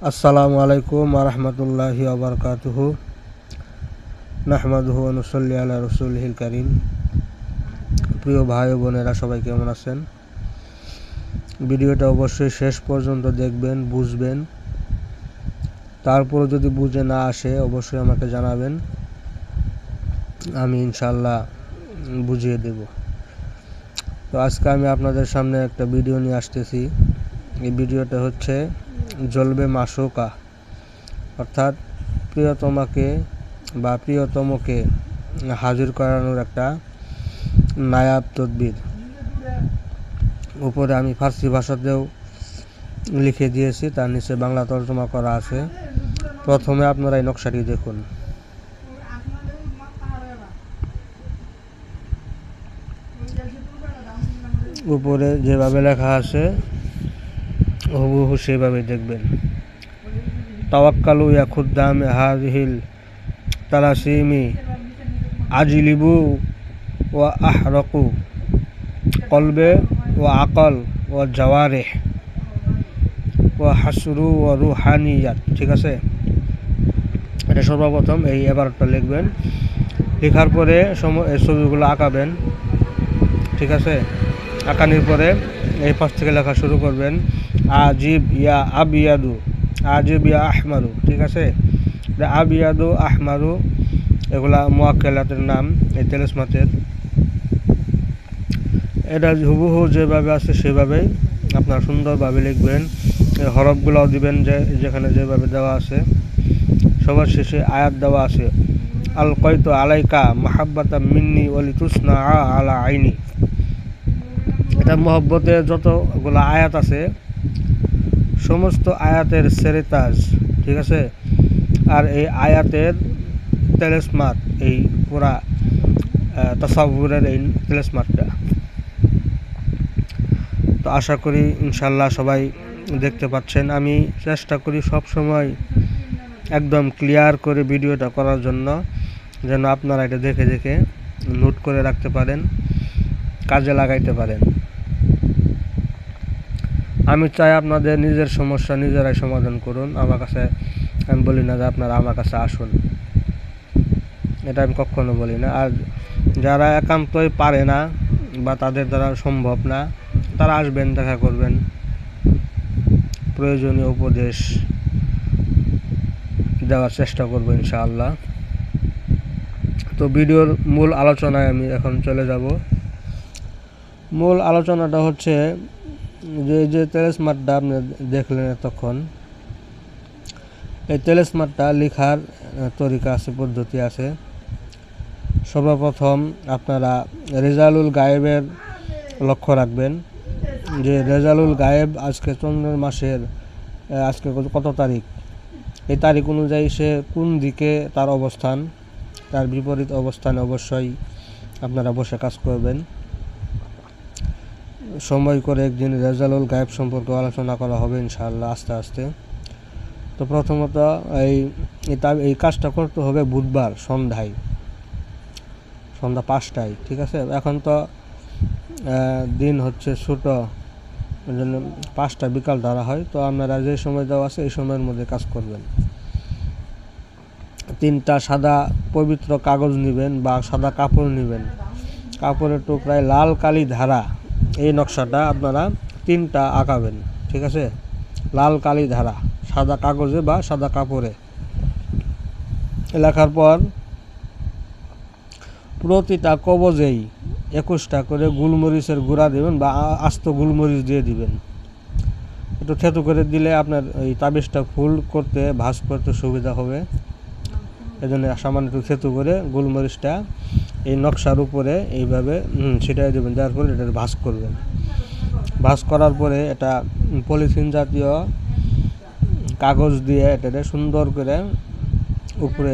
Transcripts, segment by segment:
আসসালামু আলাইকুম ওয়া রাহমাতুল্লাহি ওয়া বারাকাতুহু। নাহমাদুহু ওয়া নুসাল্লি আলা রাসূলিহিল কারীম। প্রিয় ভাই ও বোনেরা, সবাই কেমন আছেন? ভিডিওটা অবশ্যই শেষ পর্যন্ত দেখবেন, বুঝবেন। তারপর যদি বুঝে না আসে অবশ্যই আমাকে জানাবেন, আমি ইনশাআল্লাহ বুঝিয়ে দেব। তো আজকে আমি আপনাদের সামনে একটা ভিডিও নিয়ে আসতেছি। এই ভিডিওটা হচ্ছে জ্বলবে মাশোকা, অর্থাৎ প্রিয়তমাকে বা প্রিয়তমকে হাজির করানোর একটা নায়াব তদবির। উপরে আমি ফার্সি ভাষাতেও লিখে দিয়েছি, তার নিচে বাংলা তর্জমা করা আছে। প্রথমে আপনারা এই নকশাটি দেখুন। উপরে যেভাবে লেখা আছে হুবহু সেভাবে দেখবেন। তাওয়াক্কালু ইয়া খুদ্দামে হাযিহিল তালাসিমি আজলিবু ওয়া আহরাকু কলবে ওয়া আকল ওয়া জাওয়ারিহ ওয়া হাসরু ওয়া রুহানিয়াত। ঠিক আছে, এটা সর্বপ্রথম এই এবারটা লিখবেন। লেখার পরে এই ছবিগুলো আঁকাবেন। ঠিক আছে, আঁকানোর পরে এই পাশ থেকে লেখা শুরু করবেন। আজিব ইয়া আবিয়াদু, আজিব ইয়া আহমারু। ঠিক আছে, আবিয়াদু আহমারু এগুলা মুআক্কেলাতের নাম, এই তেলেসমাতের। এটা হুবহু যেভাবে আছে সেভাবেই আপনারা সুন্দরভাবে লিখবেন। হরফগুলোও দিবেন যেখানে যেভাবে দেওয়া আছে। সবার শেষে আয়াত দেওয়া আছে, আল কয়তু আলাইকা মাহাব্বাতা মিন্নি ওয়ালি তুসনা আলা আইনি। এটা মহব্বতের যতগুলো আয়াত আছে সমস্ত আয়াতের সেরেতাজ। ঠিক আছে, আর এই আয়াতের তেলেসমাত, এই পুরা তাসাউরের এই তেলেসমাতটা। তো আশা করি ইনশাল্লাহ সবাই দেখতে পাচ্ছেন। আমি চেষ্টা করি সব সময় একদম ক্লিয়ার করে ভিডিওটা করার জন্য, যেন আপনারা এটা দেখে দেখে নোট করে রাখতে পারেন, কাজে লাগাইতে পারেন। আমি চাই আপনাদের নিজের সমস্যা নিজেরাই সমাধান করুন। আমার কাছে আমি বলি না যে আপনারা আমার কাছে আসুন, এটা আমি কখনো বলি না। আর যারা একান্তই পারে না বা তাদের দ্বারা সম্ভব না, তারা আসবেন, দেখা করবেন, প্রয়োজনীয় উপদেশ দেওয়ার চেষ্টা করব ইনশাআল্লাহ। তো ভিডিওর মূল আলোচনায় আমি এখন চলে যাব। মূল আলোচনাটা হচ্ছে যে তেলেসমাতটা আপনি দেখলেন তখন, এই তেলেসমাতটা লেখার তরিকা আছে, পদ্ধতি আছে। সর্বপ্রথম আপনারা রেজালুল গায়েবের লক্ষ্য রাখবেন, যে রেজালুল গায়েব আজকে চন্দ্রের মাসের আজকে কত তারিখ, এই তারিখ অনুযায়ী সে কোন দিকে তার অবস্থান, তার বিপরীত অবস্থানে অবশ্যই আপনারা বসে কাজ করবেন। সময় করে একদিন রেজালুল গায়েব সম্পর্কে আলোচনা করা হবে ইনশাআল্লাহ আস্তে আস্তে। তো প্রথমত এই কাজটা করতে হবে বুধবার সন্ধ্যা 5টায়। ঠিক আছে, এখন তো দিন হচ্ছে ছোট, ওই জন্য 5টা বিকাল ধরা হয়। তো আপনারা যে সময় দেওয়া আছে এই সময়ের মধ্যে কাজ করবেন। 3টা সাদা পবিত্র কাগজ নেবেন বা সাদা কাপড় নেবেন। কাপড়ের টুকরায় লাল কালি ধারা, এই নকশাটা আপনারা 3টা আঁকাবেন। ঠিক আছে, লাল কালি ধারা সাদা কাগজে বা সাদা কাপড়ে লেখার পর প্রতিটা কবজেই 21টা করে গোলমরিচের গুঁড়া দেবেন বা আস্ত গোলমরিচ দিয়ে দিবেন। একটু থেতু করে দিলে আপনার এই তাবিজটা ফুল করতে, ভাঁজ করতে সুবিধা হবে। এজন্য সামান্য একটু থেতু করে গোলমরিচটা এই নকশার উপরে এইভাবে ছিটাই দেবেন। দেওয়ার পরে এটা ভাঁজ করবেন। ভাঁজ করার পরে এটা পলিথিন জাতীয় কাগজ দিয়ে এটা সুন্দর করে উপরে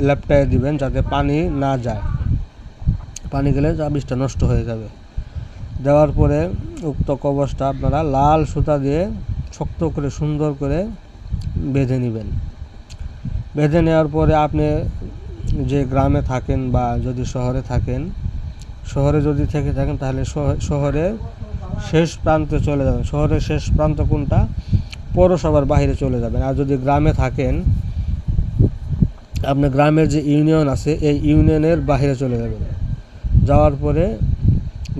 লেপটায় দিবেন, যাতে পানি না যায়। পানি গেলে তাবিজটা নষ্ট হয়ে যাবে। দেওয়ার পরে উক্ত কবজটা আপনারা লাল সুতা দিয়ে শক্ত করে সুন্দর করে বেঁধে নেবেন। বেঁধে নেওয়ার পরে আপনি যে গ্রামে থাকেন বা যদি শহরে থাকেন, শহরে যদি থেকে থাকেন তাহলে শহরে শেষ প্রান্তে চলে যাবেন। শহরের শেষ প্রান্ত কোনটা? পৌরসভার বাইরে চলে যাবেন। আর যদি গ্রামে থাকেন, আপনার গ্রামের যে ইউনিয়ন আছে এই ইউনিয়নের বাইরে চলে যাবেন। যাওয়ার পরে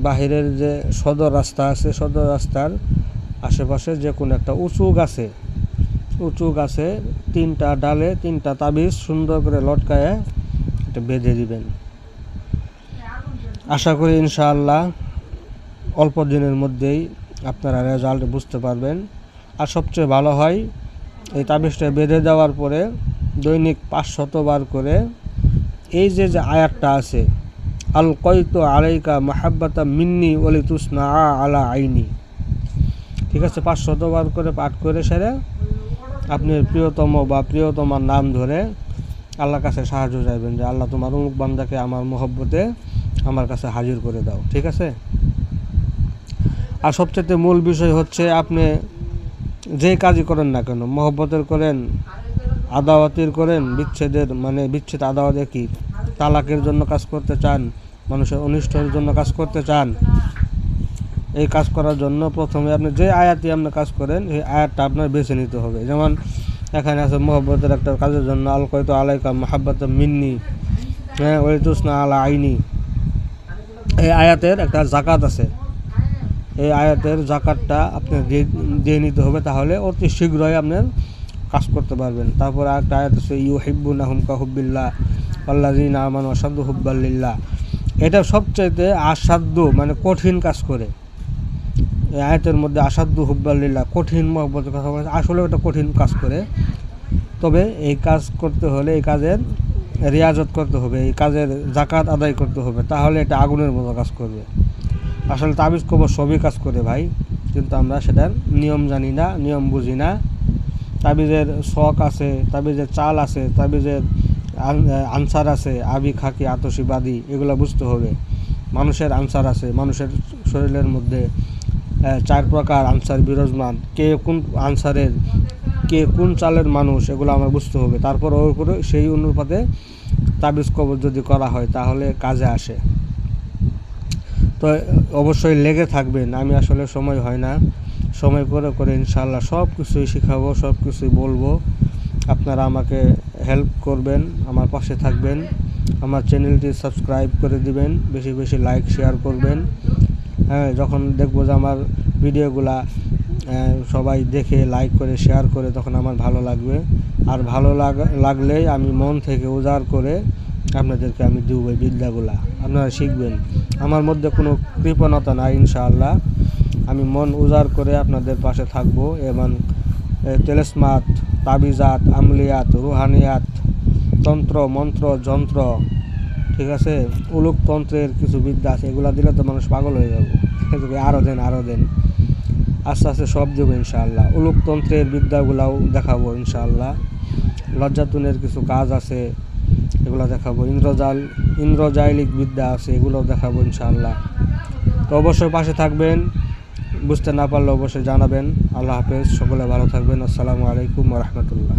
বাহিরের যে সদর রাস্তা আছে, সদর রাস্তার আশেপাশে যে কোনো একটা উঁচু গাছে 3টা ডালে 3টা তাবিজ সুন্দর করে লটকায়ে এটা বেঁধে দিবেন। আশা করি ইনশাআল্লাহ অল্প দিনের মধ্যেই আপনারা রেজাল্ট বুঝতে পারবেন। আর সবচেয়ে ভালো হয় এই তাবিজটা বেঁধে দেওয়ার পরে দৈনিক 500 বার করে এই যে আয়াতটা আছে, আল কয়তু আলাইকা মাহাব্বাতা মিন্নি ওয়ালি তুসনা আলা আইনি, ঠিক আছে, 500 বার করে পাঠ করে সেরে আপনি প্রিয়তম বা প্রিয়তমার নাম ধরে আল্লাহর কাছে সাহায্য চাইবেন যে আল্লাহ তোমার অমুক বান্দাকে আমার মহব্বতে আমার কাছে হাজির করে দাও, ঠিক আছে। আর সবচেয়ে মূল বিষয় হচ্ছে আপনি যেই কাজই করেন না কেন, মহব্বতের করেন, আদাওয়াতির করেন, বিচ্ছেদ আদাওয়াত কি, তালাকের জন্য কাজ করতে চান, মানুষের অনিষ্টের জন্য কাজ করতে চান, এই কাজ করার জন্য প্রথমে আপনি যে আয়াতই আপনি কাজ করেন সেই আয়াতটা আপনার বেছে নিতে হবে। যেমন এখানে আছে মহব্বতের একটা কাজের জন্য আল কয়তু আলাইকা মাহাব্বাতা মিন্নি ওয়ালি তুসনা আলা আইনি, এই আয়াতের একটা জাকাত আছে, এই আয়াতের জাকাতটা আপনি দিয়ে নিতে হবে, তাহলে অতি শীঘ্রই আপনার কাজ করতে পারবেন। তারপর একটা আয়াত আছে ইউহিব্বুনাহুম কাহুব্বিল্লাহ ওয়াল্লাযীনা আমানু আশাদ্দু হুব্বান লিল্লাহ, এটা সবচাইতে আসাধ্য কঠিন কাজ করে। এই আয়াতের মধ্যে আসাধ্য হুব্বান লিল্লাহ, কঠিন মহব্বতের কথা বলেছে, আসলে এটা কঠিন কাজ করে। তবে এই কাজ করতে হলে এই কাজের রিয়াজত করতে হবে, এই কাজের জাকাত আদায় করতে হবে, তাহলে এটা আগুনের মতো কাজ করবে। আসলে তাবিজ কবর সবই কাজ করে ভাই, কিন্তু আমরা সেটার নিয়ম জানি না, নিয়ম বুঝি না। তাবিজের শখ আছে, তাবিজের চাল আছে, তাবিজের আনসার আছে, আবি খাকি আতসিবাদী, এগুলো বুঝতে হবে। মানুষের আনসার আছে, মানুষের শরীরের মধ্যে 4 প্রকার আনসার বিরাজমান, কে কোন চালের মানুষ, এগুলো আমার বুঝতে হবে। তারপর ওর উপরে সেই অনুপাতে তাবিজ কবর যদি করা হয় তাহলে কাজে আসে। তো অবশ্যই লেগে থাকবেন। আমি আসলে সময় হয় না, সময় করে ইনশাআল্লাহ সব কিছুই শেখাবো, সব কিছুই বলবো। আপনারা আমাকে হেল্প করবেন, আমার পাশে থাকবেন, আমার চ্যানেলটি সাবস্ক্রাইব করে দিবেন, বেশি বেশি লাইক শেয়ার করবেন। হ্যাঁ, যখন দেখবো যে আমার ভিডিওগুলা সবাই দেখে লাইক করে শেয়ার করে, তখন আমার ভালো লাগবে। আর ভালো লাগলেই আমি মন থেকে উজাড় করে আপনাদেরকে আমি দিব এই বিদ্যাগুলা, আপনারা শিখবেন। আমার মধ্যে কোনো কৃপণতা নাই, ইনশাআল্লাহ আমি মন উজাড় করে আপনাদের পাশে থাকবো। এবং তেলেসমাত, তাবিজাত, আমলিয়াত, রুহানিয়াত, তন্ত্র মন্ত্র যন্ত্র, ঠিক আছে, উলুক তন্ত্রের কিছু বিদ্যা আছে, এগুলা দিলে তো মানুষ পাগল হয়ে যাবে, আরও দেন, আস্তে আস্তে সব দেবো ইনশাআল্লাহ। উলুক তন্ত্রের বিদ্যাগুলাও দেখাবো ইনশাআল্লাহ। লজ্জাতুনের কিছু কাজ আছে, এগুলো দেখাবো। ইন্দ্রজালিক বিদ্যা আছে, এগুলোও দেখাবো ইনশাআল্লাহ। তো অবশ্যই পাশে থাকবেন, বুঝতে না পারলে অবশ্যই জানাবেন। আল্লাহ হাফেজ, সকলে ভালো থাকবেন। আসসালামু আলাইকুম ওয়া রাহমাতুল্লাহ।